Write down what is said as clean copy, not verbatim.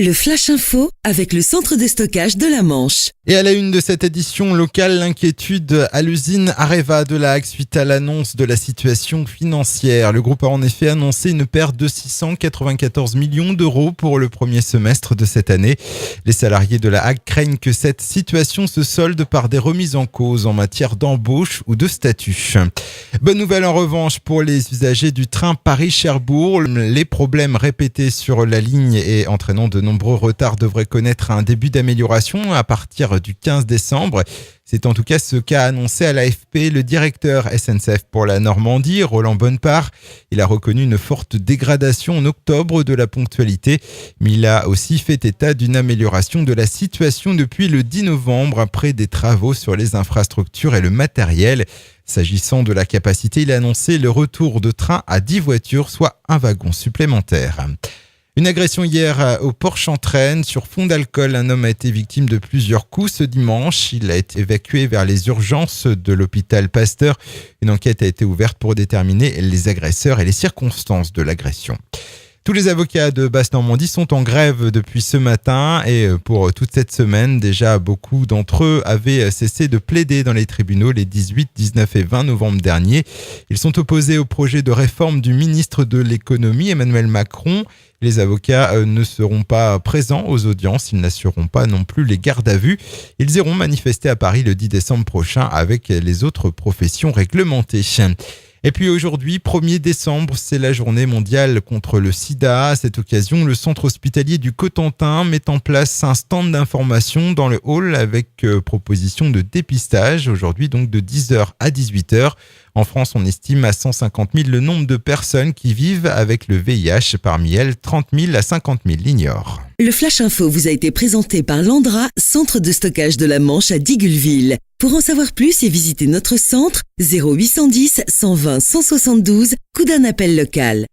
Le Flash Info avec le centre de stockage de la Manche. Et à la une de cette édition locale, l'inquiétude à l'usine Areva de La Hague suite à l'annonce de la situation financière. Le groupe a en effet annoncé une perte de 694 millions d'euros pour le premier semestre de cette année. Les salariés de La Hague craignent que cette situation se solde par des remises en cause en matière d'embauche ou de statut. Bonne nouvelle en revanche pour les usagers du train Paris-Cherbourg. Les problèmes répétés sur la ligne et entraînant de nombreux retards devraient connaître un début d'amélioration à partir du 15 décembre. C'est en tout cas ce qu'a annoncé à l'AFP le directeur SNCF pour la Normandie, Roland Bonnepart. Il a reconnu une forte dégradation en octobre de la ponctualité, mais il a aussi fait état d'une amélioration de la situation depuis le 10 novembre après des travaux sur les infrastructures et le matériel. S'agissant de la capacité, il a annoncé le retour de train à 10 voitures, soit un wagon supplémentaire. Une agression hier au Porchentraine sur fond d'alcool. Un homme a été victime de plusieurs coups ce dimanche. Il a été évacué vers les urgences de l'hôpital Pasteur. Une enquête a été ouverte pour déterminer les agresseurs et les circonstances de l'agression. Tous les avocats de Basse-Normandie sont en grève depuis ce matin et pour toute cette semaine, déjà beaucoup d'entre eux avaient cessé de plaider dans les tribunaux les 18, 19 et 20 novembre dernier. Ils sont opposés au projet de réforme du ministre de l'économie Emmanuel Macron. Les avocats ne seront pas présents aux audiences, ils n'assureront pas non plus les gardes à vue. Ils iront manifester à Paris le 10 décembre prochain avec les autres professions réglementées. Et puis aujourd'hui, 1er décembre, c'est la journée mondiale contre le sida. À cette occasion, le centre hospitalier du Cotentin met en place un stand d'information dans le hall avec proposition de dépistage. Aujourd'hui, donc de 10h à 18h. En France, on estime à 150 000 le nombre de personnes qui vivent avec le VIH. Parmi elles, 30 000 à 50 000 l'ignorent. Le Flash Info vous a été présenté par Landra, centre de stockage de la Manche à Digguleville. Pour en savoir plus et visiter notre centre, 0810 120 172, coup d'un appel local.